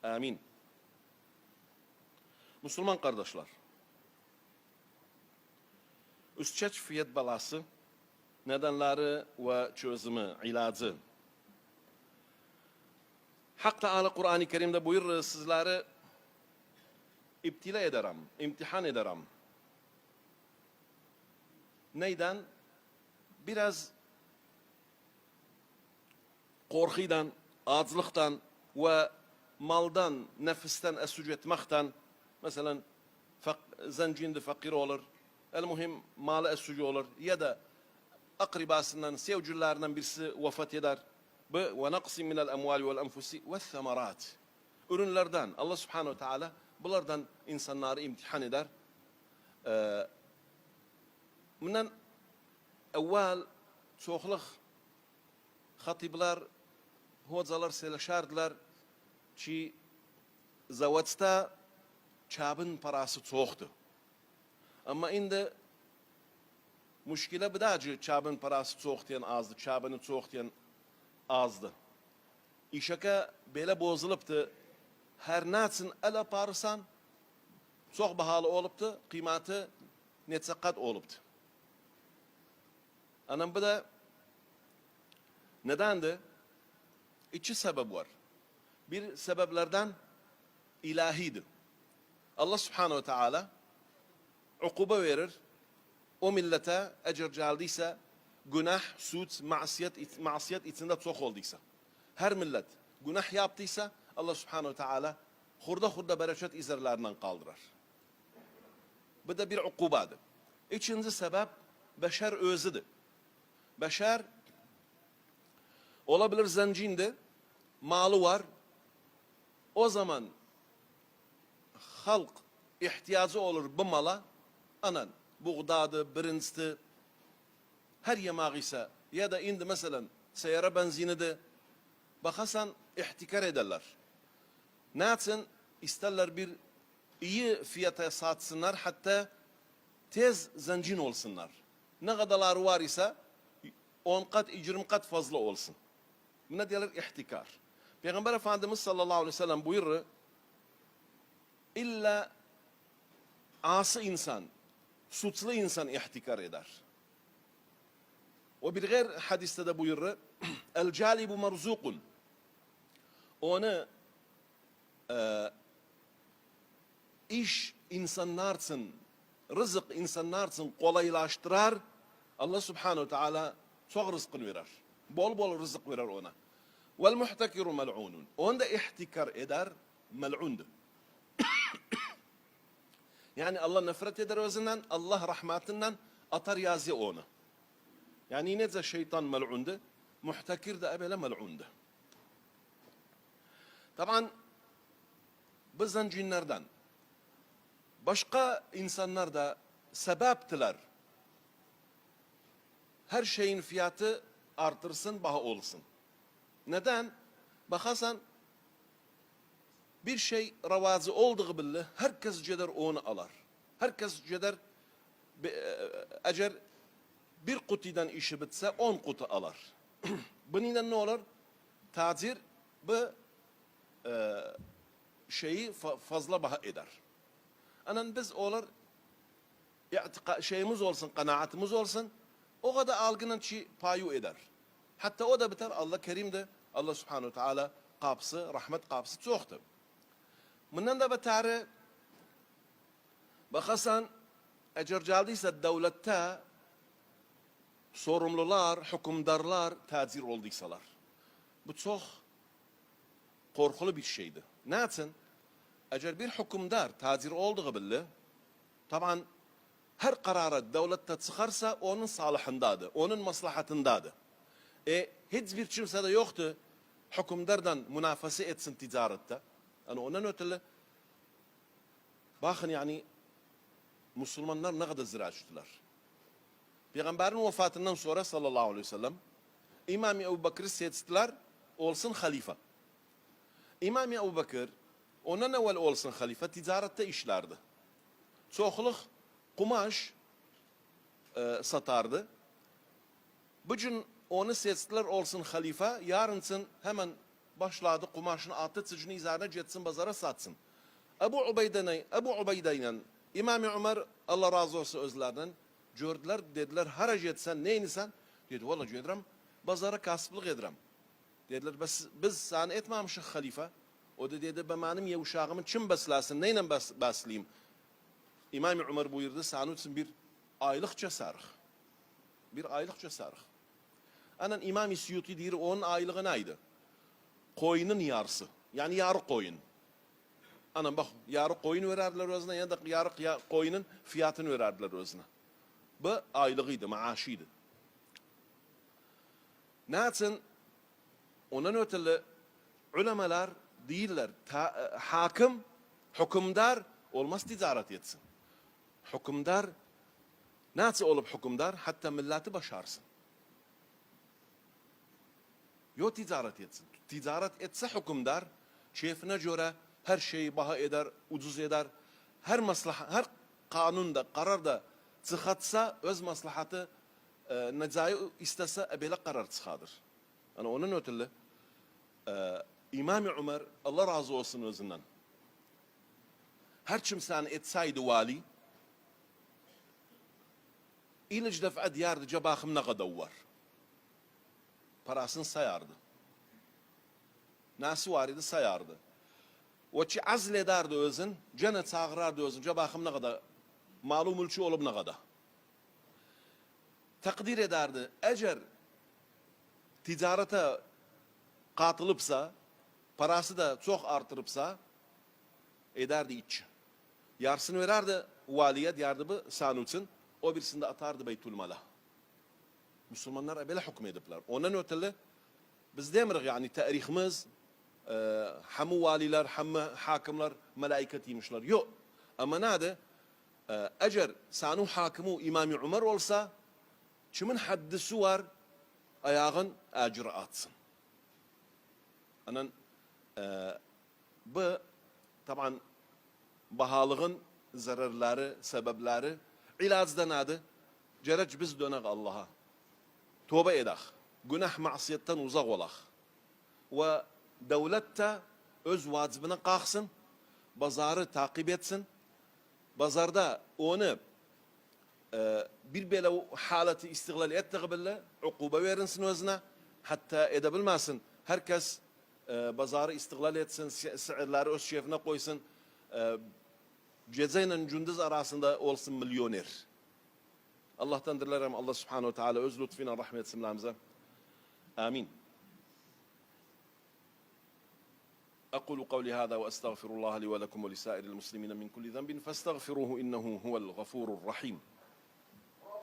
Amin. Müslüman kardeşler, üstçeçfiyet balası, nedenleri ve çözümü, ilacı. Hak Teala Kur'an-ı Kerim'de buyurur, sizleri iptila ederim, imtihan ederim. Neyden? Biraz korkudan, acılıktan ve maldan, nefisten esüc etmekten, mesela zencinde fakir olur, el-muhim malı esüc olur ya da akribasından, sevcillerden birisi vefat eder. Ve naqsim minel emvali vel enfusi ve thamarat. Ürünlerden Allah Subhanahu ve Teala bunlardan insanları imtihan eder. Bundan evvel çoğuluk hatibler, hocalar söyleşerdiler ki zavacta çabın parası çoğdu. Ama indi müşkile bidacı çabın parası çoğ diyen azdı, çabını çoğ diyen azdı. İşaka böyle bozuluptu. Her natsin ele parsan çok bahalı oluptu, kıymeti netsakat oluptu. Anam bu da nedendi? İki sebep var. Bir sebeplerden ilahiydi. Allah Subhanahu ve Teala ukuba verir. O millete ecir caldıysa, günah, suç, masiyet içinde çok olduysa. Her millet günah yaptıysa Allah Subhanahu ve Teala hurda bereket izlerlerinden kaldırar. Bu da bir ukubadır. İkinci sebep beşer özüdür. Beşer olabilir zencindi, malı var. O zaman halk ihtiyacı olur bu mala. Anan buğdadı, birincisi, her yemeği ise ya da indi mesela seyyara benzinidir. Bakasan ihtikar ederler. Ne için? İsterler bir iyi fiyata satsınlar, hatta tez zencin olsunlar. Ne kadarlar var ise 10 kat, 20 kat fazla olsun. Buna diyorlar ihtikar. Peygamber Efendimiz sallallahu aleyhi ve sellem buyurur, illa asi insan, suçlu insan ihtikar eder. O bir gayr hadiste de buyurur, el calibu merzukun. Onu iş insanlar için, rızık insanlar için kolaylaştırar. Allah Subhanahu Teala çok rızkını verir. Bol bol rızık verir ona. Vel muhtekiru mel'unun. Onda ihtikar eder, mel'undur. Yani Allah nefret eder özünden, Allah rahmetinden atar yazı onu. Yani yine de şeytan mel'undur, muhtekir de ebele mel'undur. Taban bizden cinlerden başka insanlar da sebeptiler. Her şeyin fiyatı artırsın, baha olsun. Neden? Bakarsan bir şey ravazi olduğu billi herkes ceder onu alır. Herkes ceder eğer bir kutudan işi bitse 10 kutu alır. Bununla ne olur? Tacir bu şeyi fazla baha eder. Anan biz olur şeyimiz olsun, kanaatimiz olsun, o kadar algının ki payu eder. Hatta o da biter, Allah Kerim'de, Allah Subhanahu Teala kapısı, rahmet kapısı çoktur. Bundan da beter, bakasan, eğer caldıysa devlette sorumlular, hükümdarlar tacir olduysalar. Bu çok korkulu bir şeydi. Ne için? Eğer bir hükümdar tacir olduğu billi, taban her kararı devlette çıkarsa onun salahındadır, onun maslahatındadır. Hiçbir kimse de yoktu hükümdardan münafası etsin ticarette. Yani ondan ötürü bakın yani Müslümanlar ne kadar ziraatçılar. Peygamberin vefatından sonra sallallahu aleyhi ve sellem İmam Ebu Bakır'ı seçtiler olsun halife. İmam Ebu Bakır ondan evvel olsun halife ticarette işlerdi. Çoğuluk kumaş satardı. Bugün onu seçtiler olsun halife, yarınsın hemen başladı kumaşını attı, tıcını izarına cetsin bazara satsın. Ebu Ubeyde'yle İmam-ı Ömer Allah razı olsun özlerden gördüler, dediler harac etsen neyini sen? Dedi valla gördüm bazara kasıplık edirem. Dediler biz sana etmemişik halife. O da dedi ben benim ya uşağımın çim beslesin neyle besleyeyim? İmam-ı Ömer buyurdu sana için bir aylıkça sarık. Bir aylıkça sarık. Anan İmam-ı Suyuti diyor onun aylığı neydi? Koyunun yarısı. Yani yarı koyun. Anan bak yarı koyun vererdiler özüne ya da yarı koyunun fiyatını vererdiler özüne. Bu aylığıydı, maaşıydı. Ne için? Ondan ötürü ulemalar değiller. Hakim, hükümdar olmaz ticaret etsin. Hükümdar nasıl olup hükümdar? Hatta milleti başarsın. Yo ticaret etsin. Ticaret etse hükümdar şefine göre her şeyi baha eder, ucuz eder. Her maslahat, her kanunda, kararda çıkartsa öz maslahatı necayı istese ebele karar çıkardır. Yani onun ötürü İmam-ı Ömer Allah razı olsun özünden. Her kimsen etsaydı vali İlic defa diyardı cebahım ne kadar var. Parasını sayardı. Nasi vardı sayardı. O ki azlederdi özün, cennet çağırardı özün, cebahım ne kadar, malu mülkü olup ne kadar. Takdir ederdi, eğer ticarete katılıpsa, parası da çok artırıpsa, ederdi iç. Yarısını vererdi valiye, diyardı bu sanuçun, o birisini de atardı Beytülmal'a. Müslümanlar böyle hüküm edipler. Ondan ötürü biz demirik yani tarihimiz hamu valiler, hamu hakimler melaiketiymişler. Yok. Ama nade eğer sanu hakimu İmam-ı Ömer olsa kimin haddisi var ayağın acır atsın. Anan bu taban bahalığın zararları, sebepleri ilacda nade? Cerec biz dönek Allah'a. Tövbe edək, günah masiyetten uzak olaq ve devlet de öz vacibine kalksın, bazarı takip etsin, bazarda onu bir böyle haleti istiglal ettiği bile ukuba verinsin özüne, hatta edebilmesin. Herkes bazarı istiglal etsin, sihirleri öz şefine koysun, cezeyle cündüz arasında olsun milyoner. Allah'tan dilerim Allah subhanahu wa ta'ala öz lütfine rahmet simlamize. Amin. أقول قولي هذا وأستغفر الله لي ولكم ولسائر المسلمين من كل ذنب فاستغفروه إنه هو الغفور الرحيم